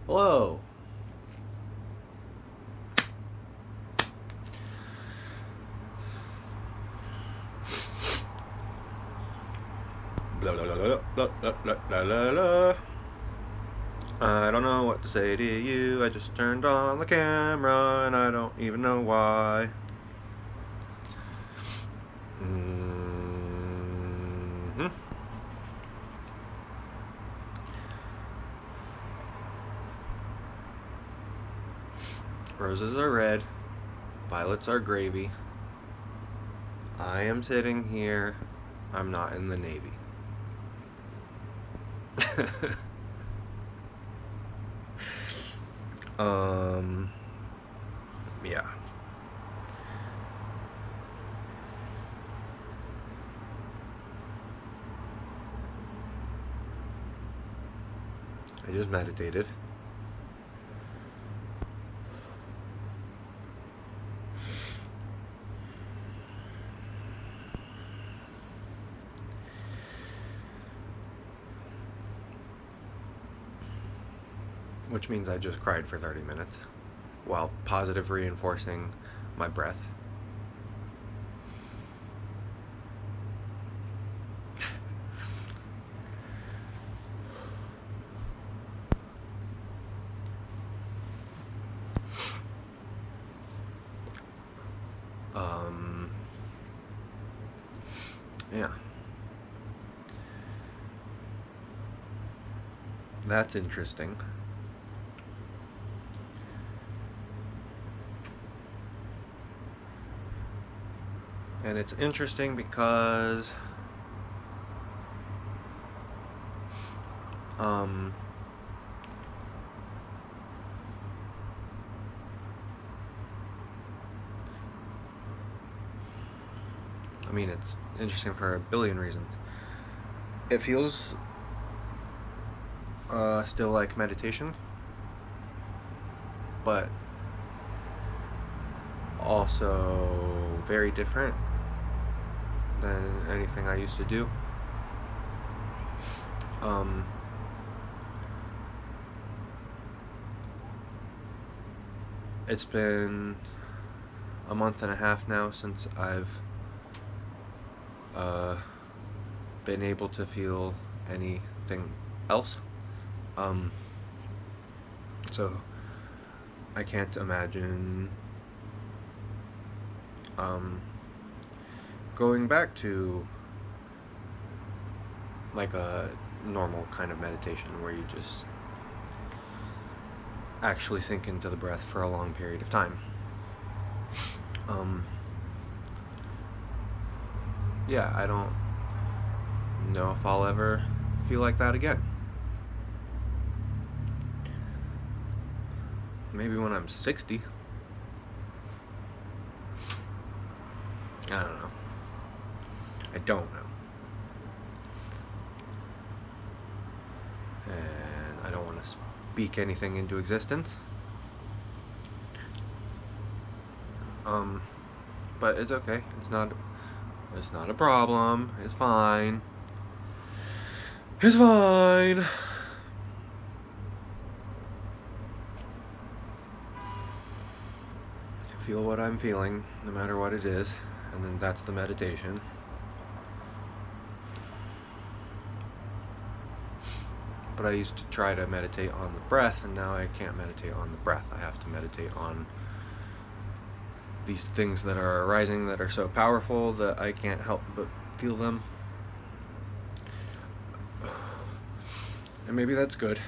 Hello. Blah, blah, blah, blah, blah, blah, blah, blah, blah. I don't know what to say to you. I just turned on the camera and I don't even know why. Mm-hmm. Roses are red, violets are gravy. I am sitting here. I'm not in the Navy. um, yeah. I just meditated. Which means I just cried for 30 minutes while positive reinforcing my breath. Yeah. That's interesting. And it's interesting because I mean, it's interesting for a billion reasons. It feels still like meditation, but also very different than anything I used to do. It's been a month and a half now since I've been able to feel anything else. So I can't imagine going back to like a normal kind of meditation where you just actually sink into the breath for a long period of time. Yeah, I don't know if I'll ever feel like that again. Maybe when I'm 60. I don't know. I don't know. And I don't want to speak anything into existence. But it's okay. It's not a problem. It's fine. It's fine. I feel what I'm feeling, no matter what it is, and then that's the meditation. But I used to try to meditate on the breath, and now I can't meditate on the breath. I have to meditate on these things that are arising that are so powerful that I can't help but feel them. And maybe that's good.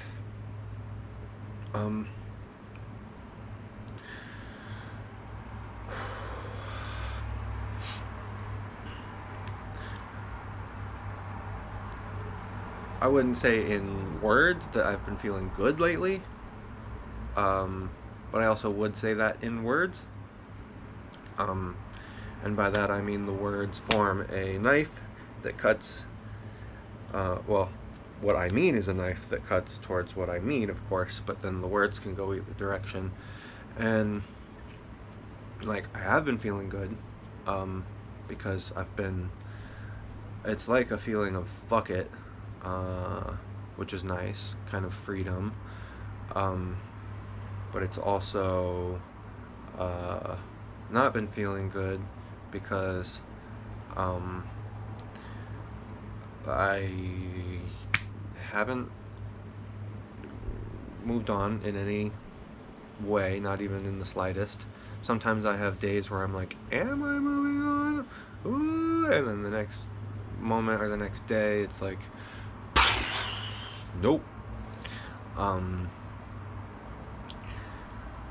I wouldn't say in words that I've been feeling good lately, but I also would say that in words. And by that I mean the words form a knife that cuts, well, what I mean is a knife that cuts towards what I mean, of course, but then the words can go either direction. And, like, I have been feeling good, because it's like a feeling of fuck it, which is nice, kind of freedom. but it's also not been feeling good because I haven't moved on in any way, not even in the slightest. Sometimes I have days where I'm like, am I moving on? Ooh, and then the next moment or the next day it's like, nope.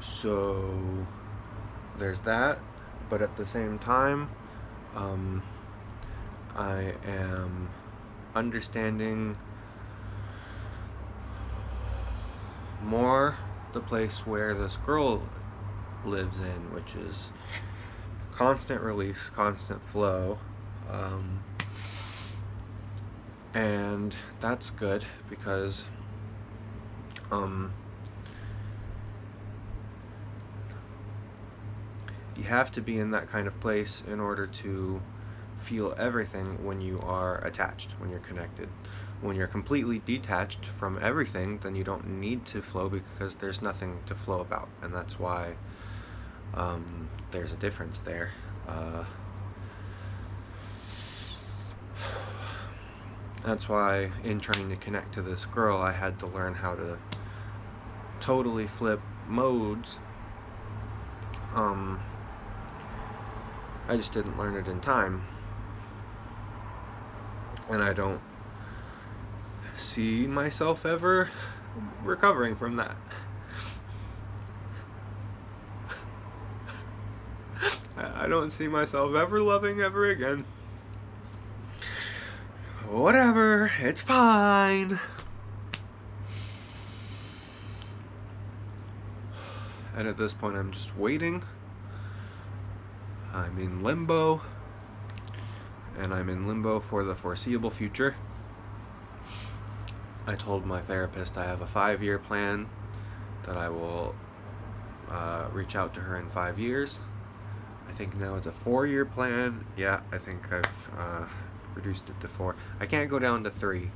So there's that, but at the same time, I am understanding more the place where this girl lives in, which is constant release, constant flow, and that's good because you have to be in that kind of place in order to feel everything when you are attached, when you're connected. When you're completely detached from everything, then you don't need to flow because there's nothing to flow about, and that's why there's a difference there. That's why in trying to connect to this girl, I had to learn how to totally flip modes. I just didn't learn it in time, and I don't see myself ever recovering from that. I don't see myself ever loving ever again. Whatever, it's fine. And at this point I'm just waiting. I'm in limbo, and I'm in limbo for the foreseeable future. I told my therapist I have a 5-year plan, that I will reach out to her in 5 years. I think now it's a 4-year plan. Yeah, I think I've reduced it to 4. I can't go down to 3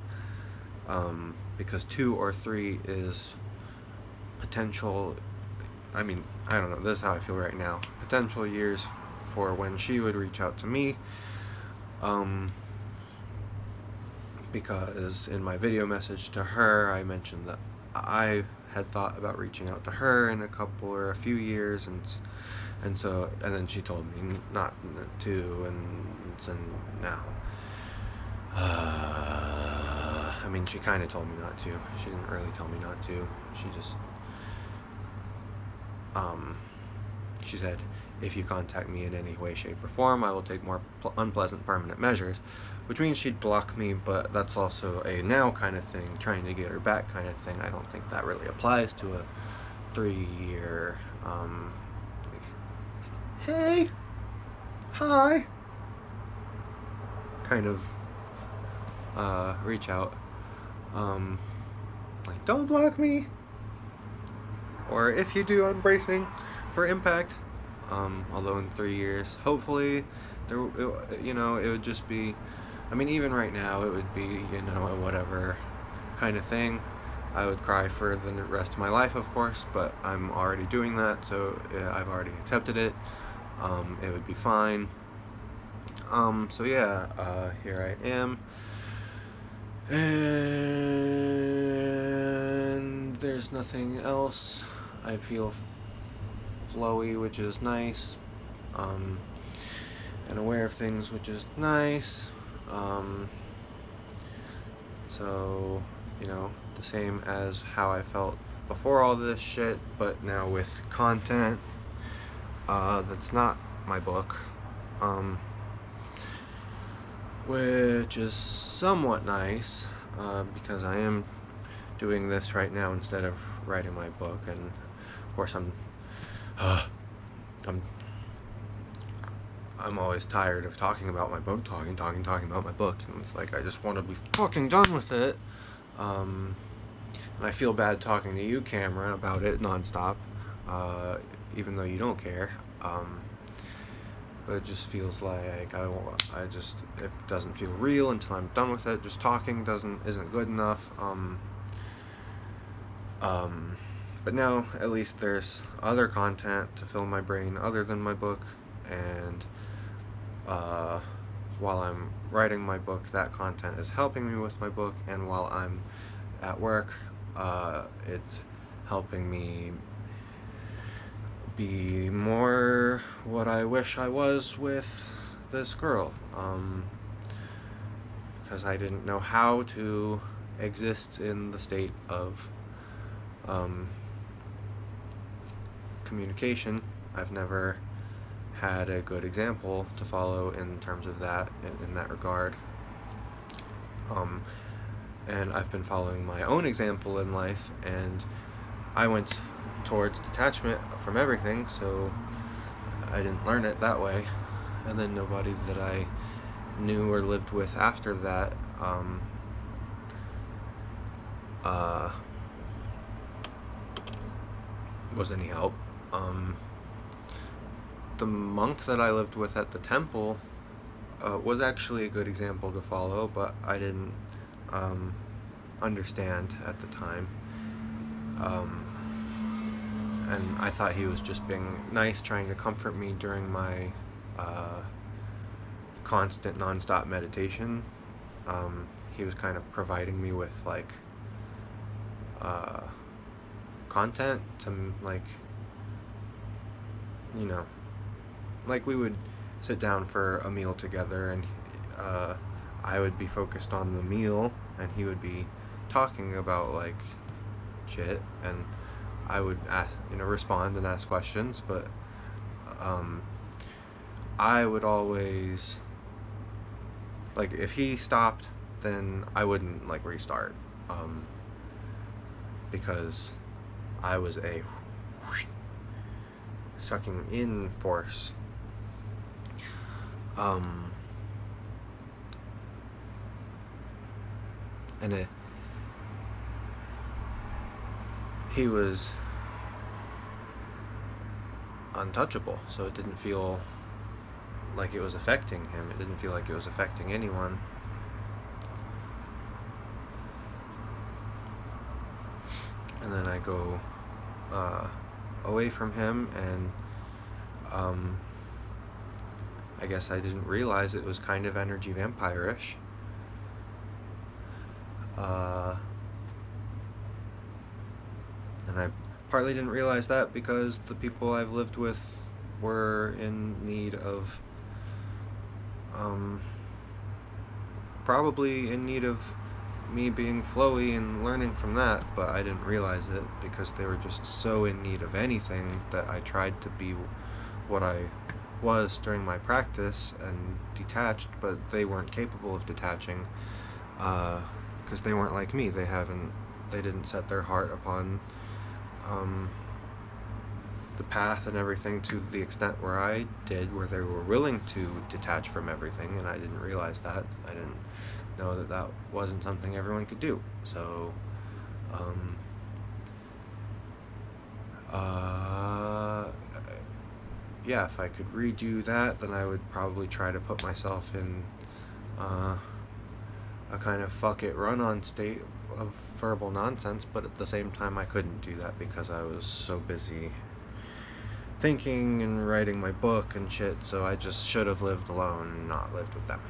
because 2 or 3 is potential. I mean, I don't know, this is how I feel right now. Potential years for when she would reach out to me, because in my video message to her I mentioned that I had thought about reaching out to her in a couple or a few years, and then she told me not to, and now I mean, she kind of told me not to. She didn't really tell me not to. She just she said, if you contact me in any way, shape, or form, I will take more unpleasant permanent measures, which means she'd block me, but that's also a now kind of thing, trying to get her back kind of thing. I don't think that really applies to a 3-year, like, hey, hi, kind of, reach out. Like, don't block me, or if you do, I'm bracing for impact. Although in 3 years, hopefully, it would just be, I mean, even right now, it would be, a whatever kind of thing. I would cry for the rest of my life, of course, but I'm already doing that, so I've already accepted it. It would be fine. So yeah, here I am. And there's nothing else. I feel flowy, which is nice, and aware of things, which is nice. So, the same as how I felt before all this shit, but now with content that's not my book, which is somewhat nice, because I am doing this right now instead of writing my book, and of course I'm always tired of talking about my book, talking about my book, and it's like I just want to be fucking done with it. And I feel bad talking to you, camera, about it nonstop, even though you don't care. But it just feels like it doesn't feel real until I'm done with it. Just talking isn't good enough. Um, but now at least there's other content to fill my brain other than my book, and uh, while I'm writing my book, that content is helping me with my book, and while I'm at work, it's helping me be more what I wish I was with this girl. Because I didn't know how to exist in the state of communication. I've never had a good example to follow in terms of that, in that regard. And I've been following my own example in life, and I went towards detachment from everything, so I didn't learn it that way. And then nobody that I knew or lived with after that was any help. The monk that I lived with at the temple was actually a good example to follow, but I didn't understand at the time. And I thought he was just being nice, trying to comfort me during my constant, non-stop meditation. He was kind of providing me with like content to like, you know, like we would sit down for a meal together, and I would be focused on the meal, and he would be talking about like shit, and I would ask, respond and ask questions, but I would always, like, if he stopped, then I wouldn't like restart, because I was a sucking in force. And he was untouchable, so it didn't feel like it was affecting him. It didn't feel like it was affecting anyone. And then I go away from him, and I guess I didn't realize it was kind of energy vampire-ish. And I partly didn't realize that because the people I've lived with were in need of, probably in need of me being flowy and learning from that, but I didn't realize it because they were just so in need of anything that I tried to be what I was during my practice and detached, but they weren't capable of detaching because they weren't like me. They didn't set their heart upon the path and everything to the extent where I did, where they were willing to detach from everything, and I didn't realize that. I didn't know that that wasn't something everyone could do. So yeah, if I could redo that, then I would probably try to put myself in a kind of fuck it run on state of verbal nonsense, but at the same time I couldn't do that because I was so busy thinking and writing my book and shit, so I just should have lived alone and not lived with them.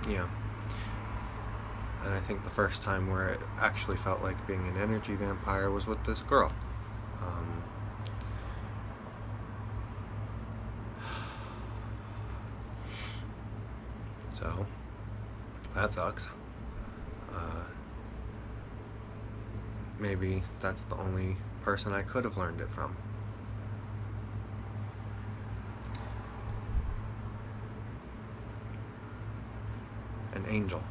Yeah. And I think the first time where it actually felt like being an energy vampire was with this girl. So, that sucks. Maybe that's the only person I could have learned it from. An angel.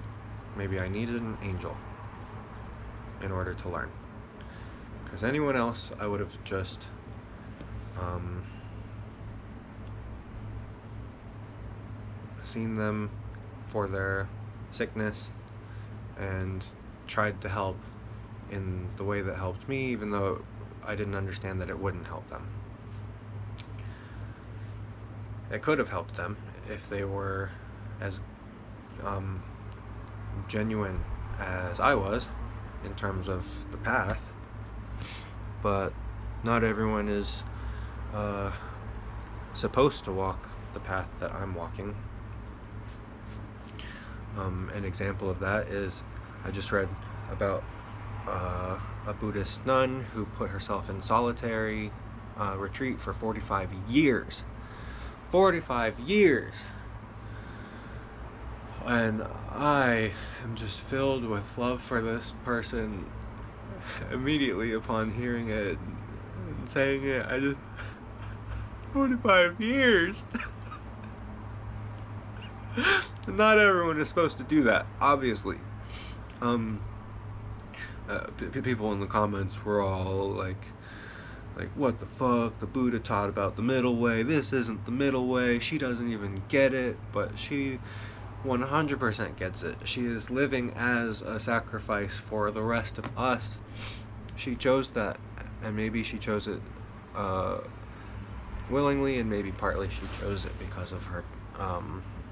Maybe I needed an angel in order to learn. Because anyone else, I would have just seen them for their sickness and tried to help in the way that helped me, even though I didn't understand that it wouldn't help them. it could have helped them if they were as genuine as I was in terms of the path, but not everyone is supposed to walk the path that I'm walking. An example of that is I just read about a Buddhist nun who put herself in solitary retreat for 45 years. 45 years! And I am just filled with love for this person immediately upon hearing it and saying it. 45 years! Not everyone is supposed to do that, obviously. People in the comments were all like, what the fuck? The Buddha taught about the middle way. This isn't the middle way. She doesn't even get it, but she 100% gets it. She is living as a sacrifice for the rest of us. She chose that, and maybe she chose it willingly, and maybe partly she chose it because of her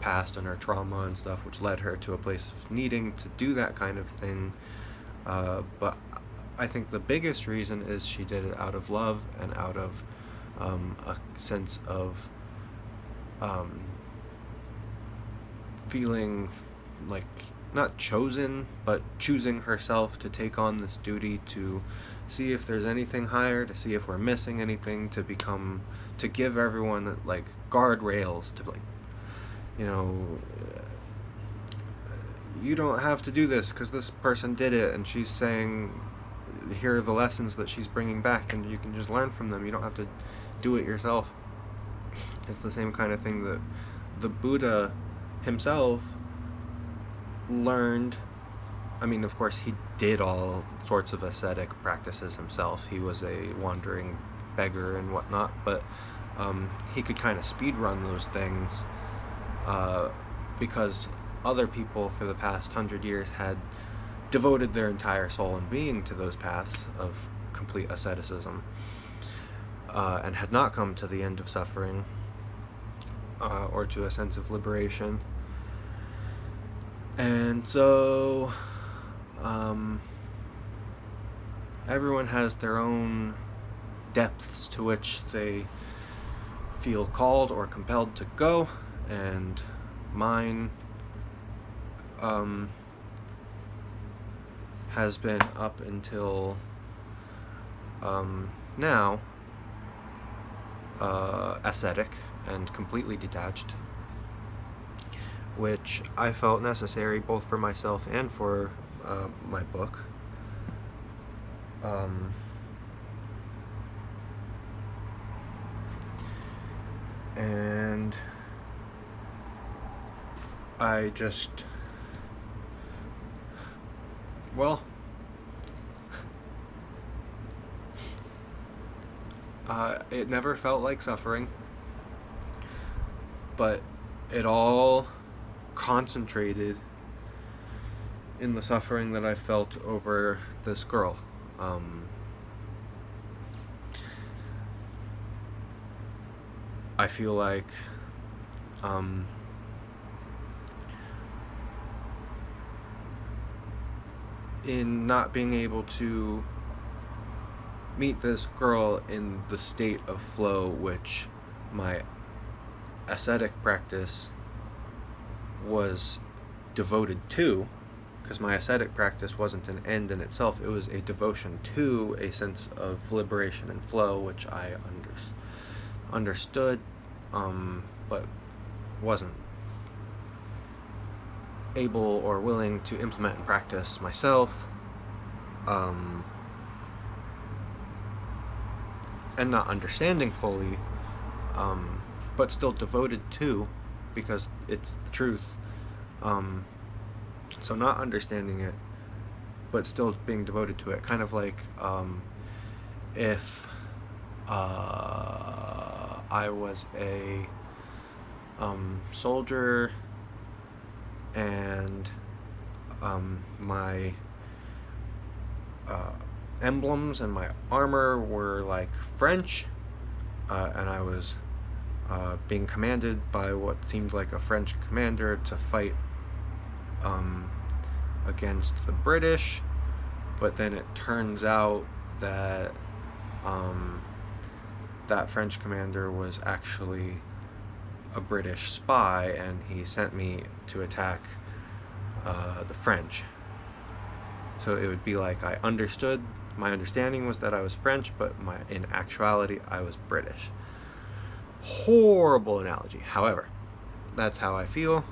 past and her trauma and stuff, which led her to a place of needing to do that kind of thing. But I think the biggest reason is she did it out of love and out of a sense of feeling like not chosen, but choosing herself to take on this duty to see if there's anything higher, to see if we're missing anything, to give everyone like guardrails to, like, you know, you don't have to do this because this person did it, and she's saying here are the lessons that she's bringing back, and you can just learn from them. You don't have to do it yourself. It's the same kind of thing that the Buddha himself learned. I mean, of course, he did all sorts of ascetic practices himself. He was a wandering beggar and whatnot, but he could kind of speed run those things because other people for the past 100 years had devoted their entire soul and being to those paths of complete asceticism and had not come to the end of suffering or to a sense of liberation. And so everyone has their own depths to which they feel called or compelled to go, and mine has been up until now ascetic and completely detached, which I felt necessary both for myself and for my book. And I just, well, it never felt like suffering, but it all concentrated in the suffering that I felt over this girl. I feel like in not being able to meet this girl in the state of flow which my ascetic practice was devoted to, because my ascetic practice wasn't an end in itself, it was a devotion to a sense of liberation and flow, which I understood, but wasn't able or willing to implement and practice myself, and not understanding fully, but still devoted to, because it's the truth. So not understanding it, but still being devoted to it. Kind of like if I was a soldier and my emblems and my armor were like French, and I was being commanded by what seemed like a French commander to fight against the British, but then it turns out that that French commander was actually a British spy, and he sent me to attack the French. So it would be like I understood, my understanding was that I was French, but in actuality I was British. Horrible analogy. However, that's how I feel.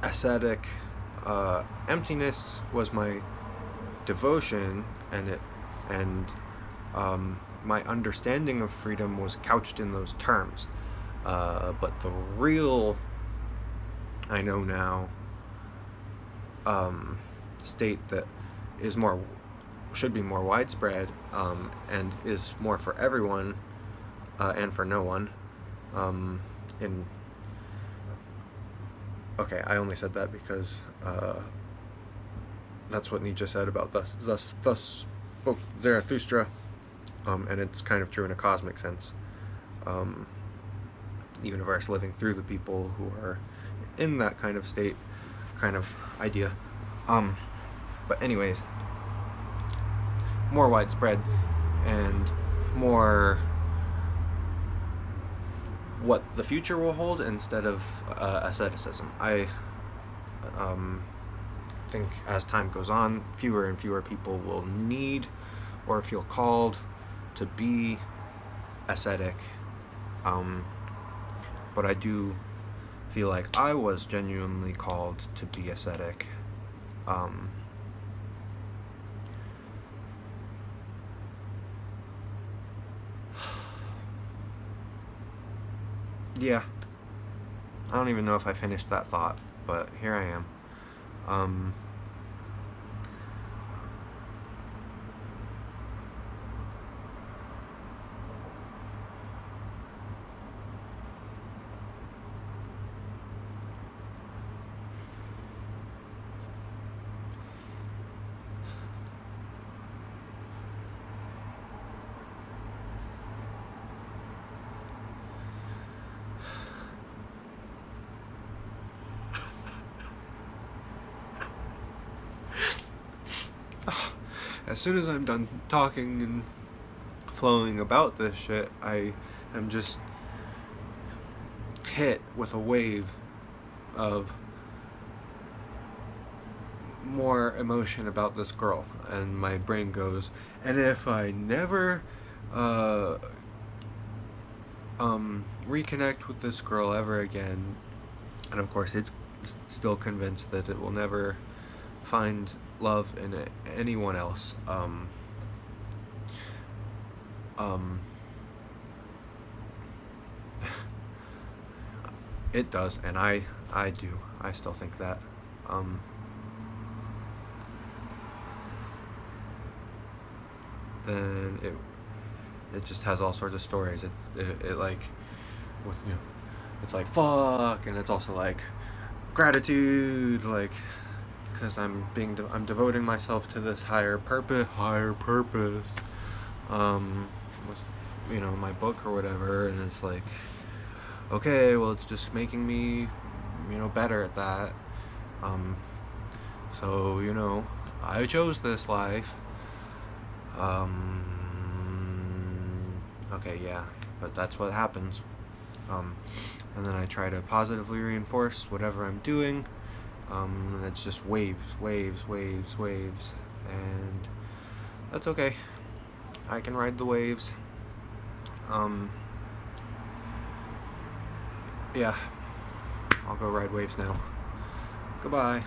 Ascetic emptiness was my devotion, and my understanding of freedom was couched in those terms. But the real, I know now, state that should be more widespread, and is more for everyone, and for no one. Okay, I only said that because that's what Nietzsche said about thus spoke Zarathustra, and it's kind of true in a cosmic sense. The universe living through the people who are in that kind of state, kind of idea. But anyways, more widespread and more what the future will hold instead of asceticism. I think as time goes on, fewer and fewer people will need or feel called to be ascetic. But I do feel like I was genuinely called to be ascetic. Yeah. I don't even know if I finished that thought, but here I am. As soon as I'm done talking and flowing about this shit, I am just hit with a wave of more emotion about this girl, and my brain goes, and if I never reconnect with this girl ever again, and of course it's still convinced that it will never find love in anyone else. It does, and I do. I still think that. Then it just has all sorts of stories. It like, with, you know, it's like fuck, and it's also like gratitude, like, because I'm devoting myself to this higher purpose, with, you know, my book or whatever, and it's like, okay, well, it's just making me, you know, better at that. So, you know, I chose this life. Okay, yeah, but that's what happens. And then I try to positively reinforce whatever I'm doing. And it's just waves, and that's okay. I can ride the waves. Yeah, I'll go ride waves now. Goodbye.